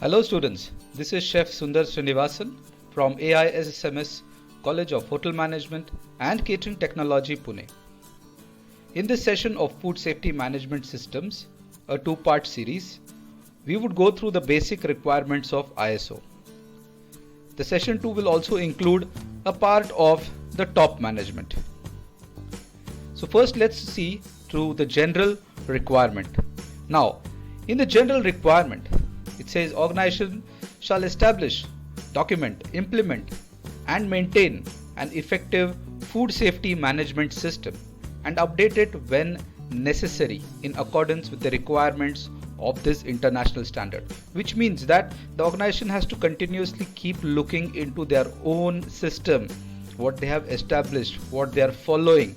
Hello students, this is Chef Sundar Srinivasan from AISSMS College of Hotel Management and Catering Technology, Pune. In this session of Food Safety Management Systems, a two-part series, we would go through the basic requirements of ISO. The session 2 will also include a part of the top management. So first let's see through the general requirement. Now, in the general requirement, it says organization shall establish, document, implement and maintain an effective food safety management system and update it when necessary in accordance with the requirements of this international standard, which means that the organization has to continuously keep looking into their own system, what they have established, what they are following,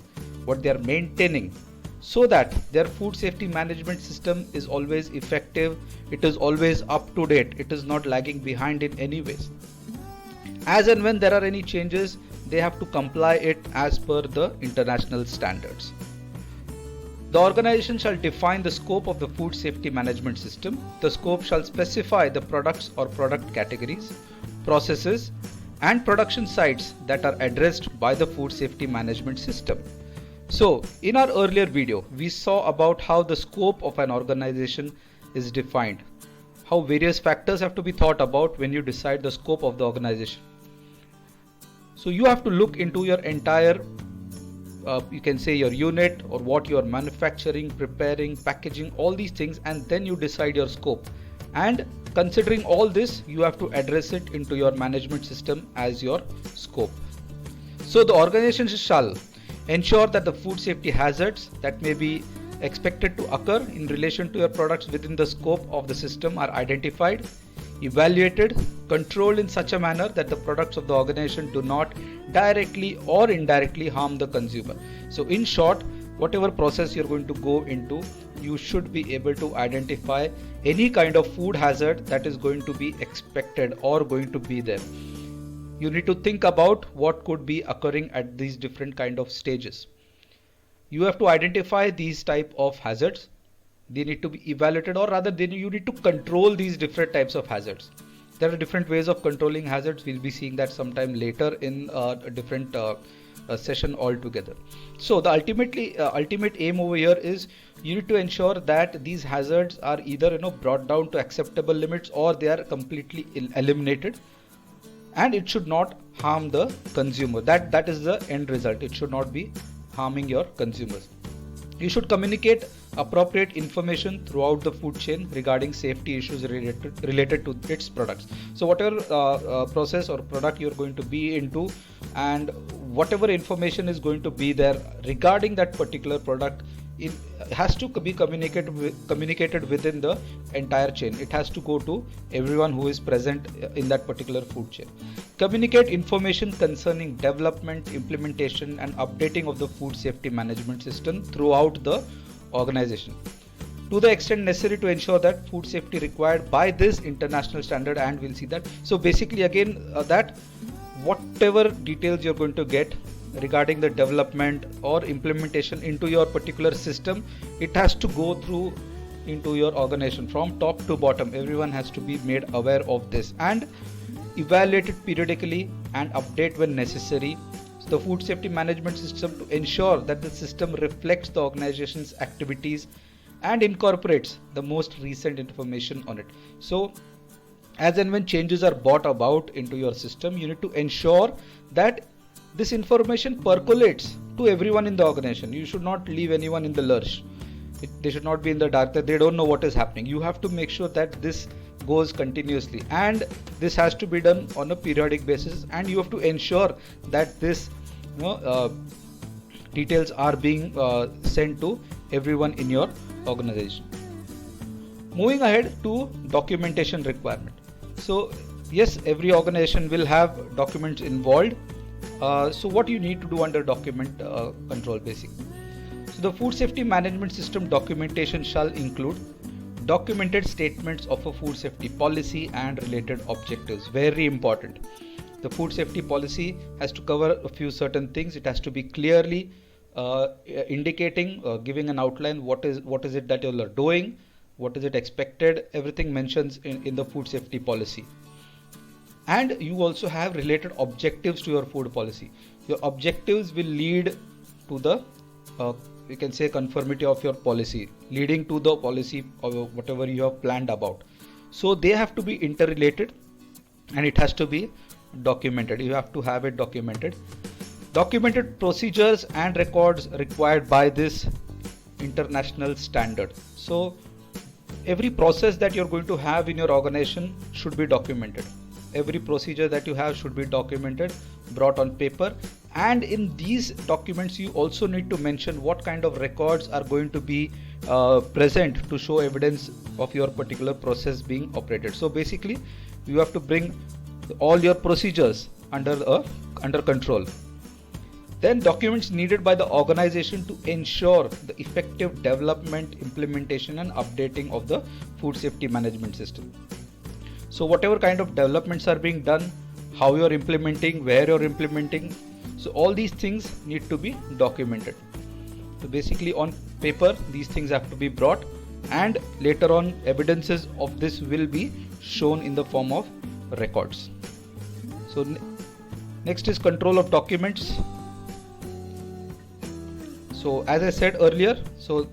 what they are maintaining, so that their food safety management system is always effective, it is always up to date, it is not lagging behind in any ways. As and when there are any changes, they have to comply it as per the international standards. The organization shall define the scope of the food safety management system. The scope shall specify the products or product categories, processes and production sites that are addressed by the food safety management system. So, in our earlier video, we saw about how the scope of an organization is defined, how various factors have to be thought about when you decide the scope of the organization. So, you have to look into your entire, you can say your unit or what you are manufacturing, preparing, packaging, all these things, and then you decide your scope. And considering all this, you have to address it into your management system as your scope. So, the organization shall ensure that the food safety hazards that may be expected to occur in relation to your products within the scope of the system are identified, evaluated, controlled in such a manner that the products of the organization do not directly or indirectly harm the consumer. So in short, whatever process you're going to go into, you should be able to identify any kind of food hazard that is going to be expected or going to be there. You need to think about what could be occurring at these different kind of stages. You have to identify these type of hazards. They need to be evaluated, or rather you need to control these different types of hazards. There are different ways of controlling hazards. We'll be seeing that sometime later in a different session altogether. So the ultimate aim over here is you need to ensure that these hazards are either brought down to acceptable limits or they are completely eliminated. And it should not harm the consumer. That is the end result. It should not be harming your consumers. You should communicate appropriate information throughout the food chain regarding safety issues related to its products. So whatever process or product you're going to be into, and whatever information is going to be there regarding that particular product, it has to be communicated within the entire chain. It has to go to everyone who is present in that particular food chain. Communicate information concerning development, implementation and updating of the food safety management system throughout the organization to the extent necessary to ensure that food safety required by this international standard. And we'll see that. So basically again that whatever details you're going to get regarding the development or implementation into your particular system, it has to go through into your organization from top to bottom. Everyone has to be made aware of this and evaluate it periodically and update when necessary. So the food safety management system to ensure that the system reflects the organization's activities and incorporates the most recent information on it. So as and when changes are brought about into your system, you need to ensure that this information percolates to everyone in the organization. You should not leave anyone in the lurch. They should not be in the dark, that they don't know what is happening. You have to make sure that this goes continuously, and this has to be done on a periodic basis, and you have to ensure that this details are being sent to everyone in your organization. Moving ahead to documentation requirement. So yes, every organization will have documents involved. So what you need to do under document control basically. So the food safety management system documentation shall include documented statements of a food safety policy and related objectives. Very important. The food safety policy has to cover a few certain things. It has to be clearly indicating, giving an outline what is it that you are doing, what is it expected, everything mentions in the food safety policy. And you also have related objectives to your food policy. Your objectives will lead to the you can say conformity of your policy, leading to the policy or whatever you have planned about. So they have to be interrelated and it has to be documented. You have to have it documented. Documented procedures and records required by this international standard. So every process that you're going to have in your organization should be documented. Every procedure that you have should be documented, brought on paper, and in these documents you also need to mention what kind of records are going to be present to show evidence of your particular process being operated. So basically you have to bring all your procedures under control. Then documents needed by the organization to ensure the effective development, implementation and updating of the food safety management system. So whatever kind of developments are being done, how you're implementing, where you're implementing, so all these things need to be documented. So basically on paper these things have to be brought, and later on evidences of this will be shown in the form of records. So next is control of documents. So as I said earlier, so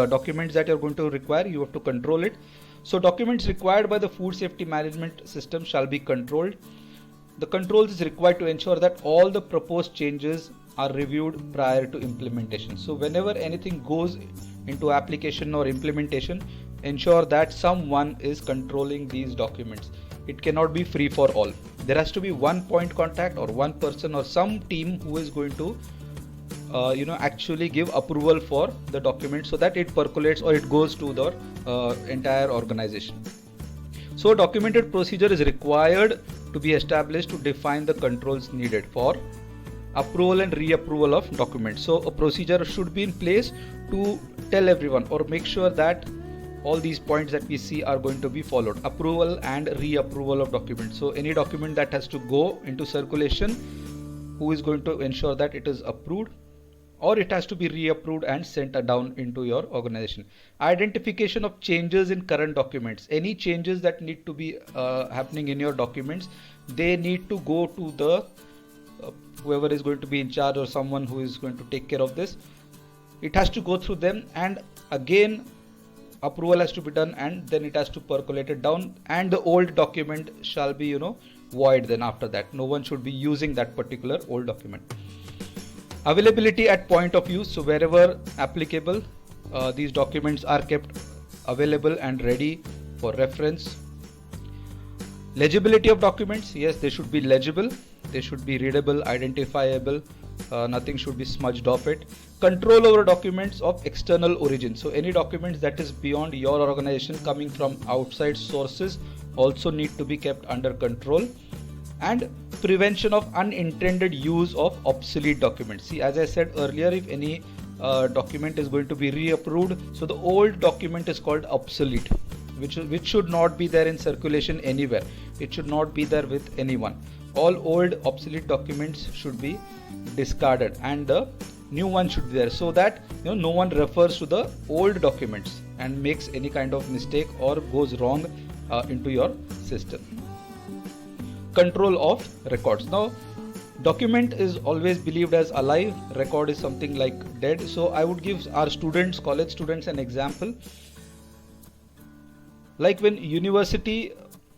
documents that you're going to require, you have to control it. So documents required by the food safety management system shall be controlled. The controls is required to ensure that all the proposed changes are reviewed prior to implementation. So whenever anything goes into application or implementation, ensure that someone is controlling these documents. It cannot be free for all. There has to be one point contact or one person or some team who is going to actually give approval for the document so that it percolates or it goes to the entire organization. So documented procedure is required to be established to define the controls needed for approval and reapproval of documents. So a procedure should be in place to tell everyone or make sure that all these points that we see are going to be followed. Approval and reapproval of documents. So any document that has to go into circulation, who is going to ensure that it is approved, or it has to be reapproved and sent down into your organization. Identification of changes in current documents. Any changes that need to be happening in your documents, they need to go to the whoever is going to be in charge or someone who is going to take care of this. It has to go through them, and again approval has to be done, and then it has to percolate it down, and the old document shall be void. Then after that no one should be using that particular old document. Availability at point of use. So wherever applicable, these documents are kept available and ready for reference. Legibility of documents. Yes, they should be legible, they should be readable, identifiable, nothing should be smudged off it. Control over documents of external origin. So any documents that is beyond your organization, coming from outside sources, also need to be kept under control. And prevention of unintended use of obsolete documents. See, as I said earlier, if any document is going to be reapproved, so the old document is called obsolete, which should not be there in circulation anywhere. It should not be there with anyone. All old obsolete documents should be discarded and the new one should be there, so that no one refers to the old documents and makes any kind of mistake or goes wrong into your system. Control of records. Now document is always believed as alive, record is something like dead. So I would give our students, college students, an example. Like when university,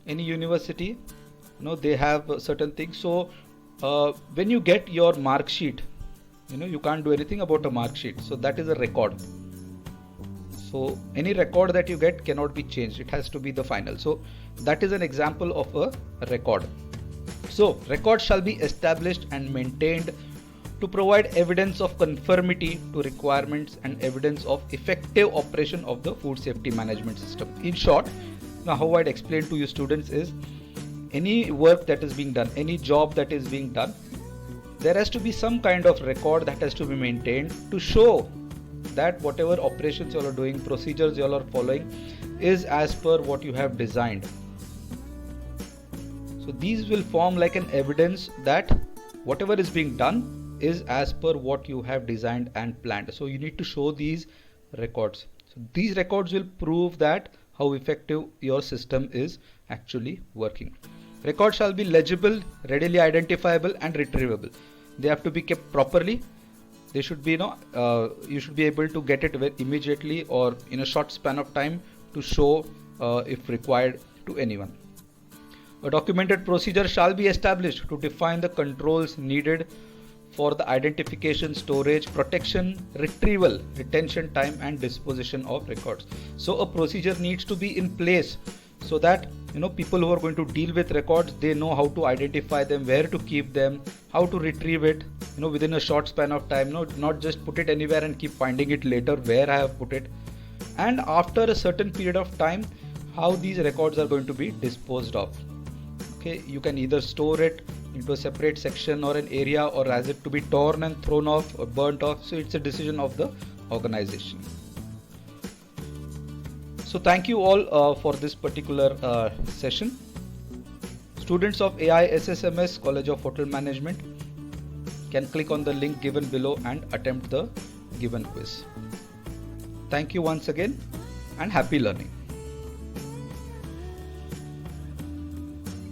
any university, they have certain things. So when you get your mark sheet, you can't do anything about a mark sheet. So that is a record. So any record that you get cannot be changed. It has to be the final. So that is an example of a record. So records shall be established and maintained to provide evidence of conformity to requirements and evidence of effective operation of the food safety management system. In short, now how I'd explain to you students is, any work that is being done, any job that is being done, there has to be some kind of record that has to be maintained to show that whatever operations you all are doing, procedures you all are following, is as per what you have designed. So these will form like an evidence that whatever is being done is as per what you have designed and planned. So you need to show these records. So these records will prove that how effective your system is actually working. Records shall be legible, readily identifiable and retrievable. They have to be kept properly. They should be, you should be able to get it immediately or in a short span of time to show if required to anyone. A documented procedure shall be established to define the controls needed for the identification, storage, protection, retrieval, retention time and disposition of records. So a procedure needs to be in place so that people who are going to deal with records, they know how to identify them, where to keep them, how to retrieve it within a short span of time, not just put it anywhere and keep finding it later where I have put it. And after a certain period of time, how these records are going to be disposed of. Okay, you can either store it into a separate section or an area, or as it to be torn and thrown off or burnt off. So it's a decision of the organization. So thank you all for this particular session. Students of AI SSMS College of Hotel Management can click on the link given below and attempt the given quiz. Thank you once again and happy learning.